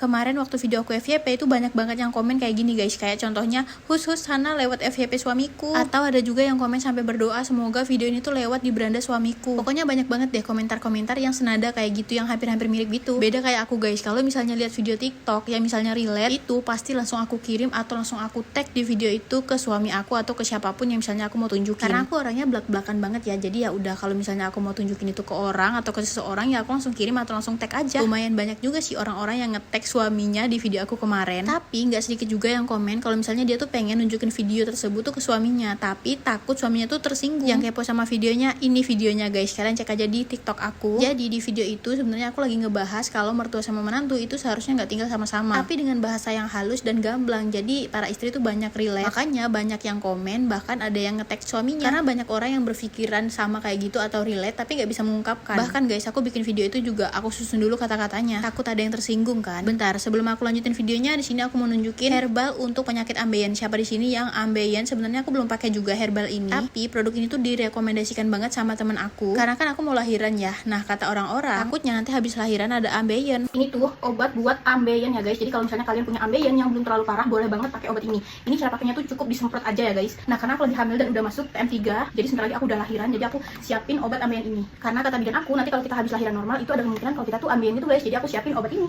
Kemarin waktu video aku FYP itu banyak banget yang komen kayak gini guys, kayak contohnya hus Hana lewat FYP suamiku, atau ada juga yang komen sampai berdoa semoga video ini tuh lewat di beranda suamiku. Pokoknya banyak banget deh komentar-komentar yang senada kayak gitu, yang hampir-hampir mirip gitu. Beda kayak aku guys, kalau misalnya lihat video TikTok yang misalnya relate, itu pasti langsung aku kirim atau langsung aku tag di video itu ke suami aku atau ke siapapun yang misalnya aku mau tunjukin. Karena aku orangnya belak-belakan banget ya, jadi ya udah kalau misalnya aku mau tunjukin itu ke orang atau ke seseorang ya aku langsung kirim atau langsung tag aja. Lumayan banyak juga sih orang-orang yang nge-tag suaminya di video aku kemarin. Tapi nggak sedikit juga yang komen kalau misalnya dia tuh pengen nunjukin video tersebut tuh ke suaminya, tapi takut suaminya tuh tersinggung. Yang kepo sama videonya, ini videonya guys, kalian cek aja di TikTok aku. Jadi di video itu sebenarnya aku lagi ngebahas kalau mertua sama menantu itu seharusnya nggak tinggal sama-sama, tapi dengan bahasa yang halus dan gamblang. Jadi para istri tuh banyak relate. Makanya banyak yang komen, bahkan ada yang nge-tag suaminya. Karena banyak orang yang berpikiran sama kayak gitu atau relate tapi nggak bisa mengungkapkan. Bahkan guys, aku bikin video itu juga aku susun dulu kata-katanya, takut ada yang tersinggung kan. Bentar, sebelum aku lanjutin videonya, di sini aku mau nunjukin herbal untuk penyakit ambeien. Siapa di sini yang ambeien? Sebenarnya aku belum pakai juga herbal ini, tapi produk ini tuh direkomendasikan banget sama temen aku. Karena kan aku mau lahiran ya. Nah, kata orang-orang, takutnya nanti habis lahiran ada ambeien. Ini tuh obat buat ambeien ya guys. Jadi kalau misalnya kalian punya ambeien yang belum terlalu parah, boleh banget pakai obat ini. Ini cara pakainya tuh cukup disemprot aja ya guys. Nah, karena aku lagi hamil dan udah masuk PM3, jadi sebentar lagi aku udah lahiran. Jadi aku siapin obat ambeien ini. Karena kata bidan aku, nanti kalau kita habis lahiran normal itu ada kemungkinan kalau kita tuh ambeien itu guys. Jadi aku siapin obat ini.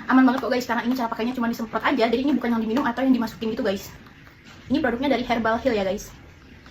Aman banget kok guys, karena ini cara pakainya cuma disemprot aja. Jadi ini bukan yang diminum atau yang dimasukin gitu guys. Ini produknya dari Herbal Heal ya guys.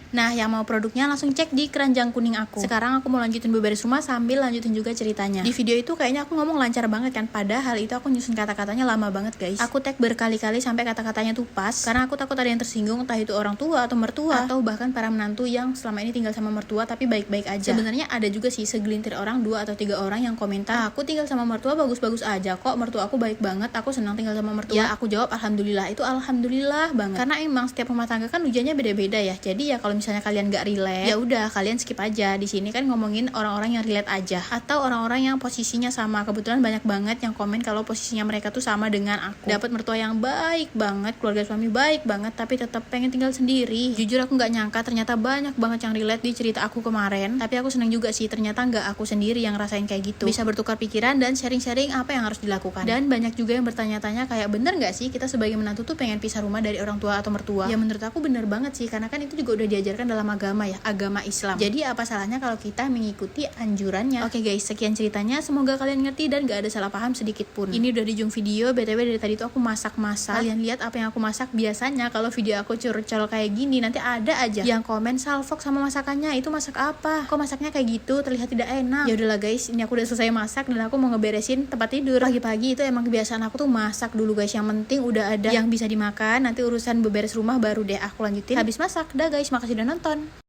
Nah, yang mau produknya langsung cek di keranjang kuning aku. Sekarang aku mau lanjutin beberes rumah sambil lanjutin juga ceritanya. Di video itu kayaknya aku ngomong lancar banget kan, padahal itu aku nyusun kata-katanya lama banget guys. Aku tag berkali-kali sampai kata-katanya tuh pas, karena aku takut ada yang tersinggung, entah itu orang tua atau mertua, atau bahkan para menantu yang selama ini tinggal sama mertua tapi baik-baik aja. Sebenarnya ada juga sih segelintir orang, 2 atau 3 orang yang komentar, aku tinggal sama mertua bagus-bagus aja kok, mertua aku baik banget, aku senang tinggal sama mertua. Ya aku jawab alhamdulillah, itu alhamdulillah banget. Karena emang setiap rumah tangga kan ujiannya beda-beda ya. Jadi ya kalau misalnya kalian gak relate, ya udah kalian skip aja. Di sini kan ngomongin orang-orang yang relate aja, atau orang-orang yang posisinya sama. Kebetulan banyak banget yang komen kalau posisinya mereka tuh sama dengan aku. Dapat mertua yang baik banget, keluarga suami baik banget, tapi tetap pengen tinggal sendiri. Jujur aku nggak nyangka ternyata banyak banget yang relate di cerita aku kemarin. Tapi aku seneng juga sih, ternyata nggak aku sendiri yang rasain kayak gitu. Bisa bertukar pikiran dan sharing-sharing apa yang harus dilakukan. Dan banyak juga yang bertanya-tanya kayak bener nggak sih kita sebagai menantu tuh pengen pisah rumah dari orang tua atau mertua? Ya menurut aku bener banget sih, karena kan itu juga udah diajarkan dalam agama ya, agama Islam. Jadi apa salahnya kalau kita mengikuti anjurannya? Oke guys, sekian ceritanya, semoga kalian ngerti dan gak ada salah paham sedikit pun. Ini udah di ujung video. BTW dari tadi tuh aku masak-masak. Kalian lihat apa yang aku masak. Biasanya kalau video aku curcol kayak gini, nanti ada aja yang komen salfok sama masakannya, itu masak apa? Kok masaknya kayak gitu, terlihat tidak enak. Ya udahlah guys, ini aku udah selesai masak dan aku mau ngeberesin tempat tidur. Pagi-pagi itu emang kebiasaan aku tuh masak dulu guys. Yang penting udah ada yang bisa dimakan, nanti urusan beberes rumah baru deh aku lanjutin habis masak. Dah guys, makasih udah nonton.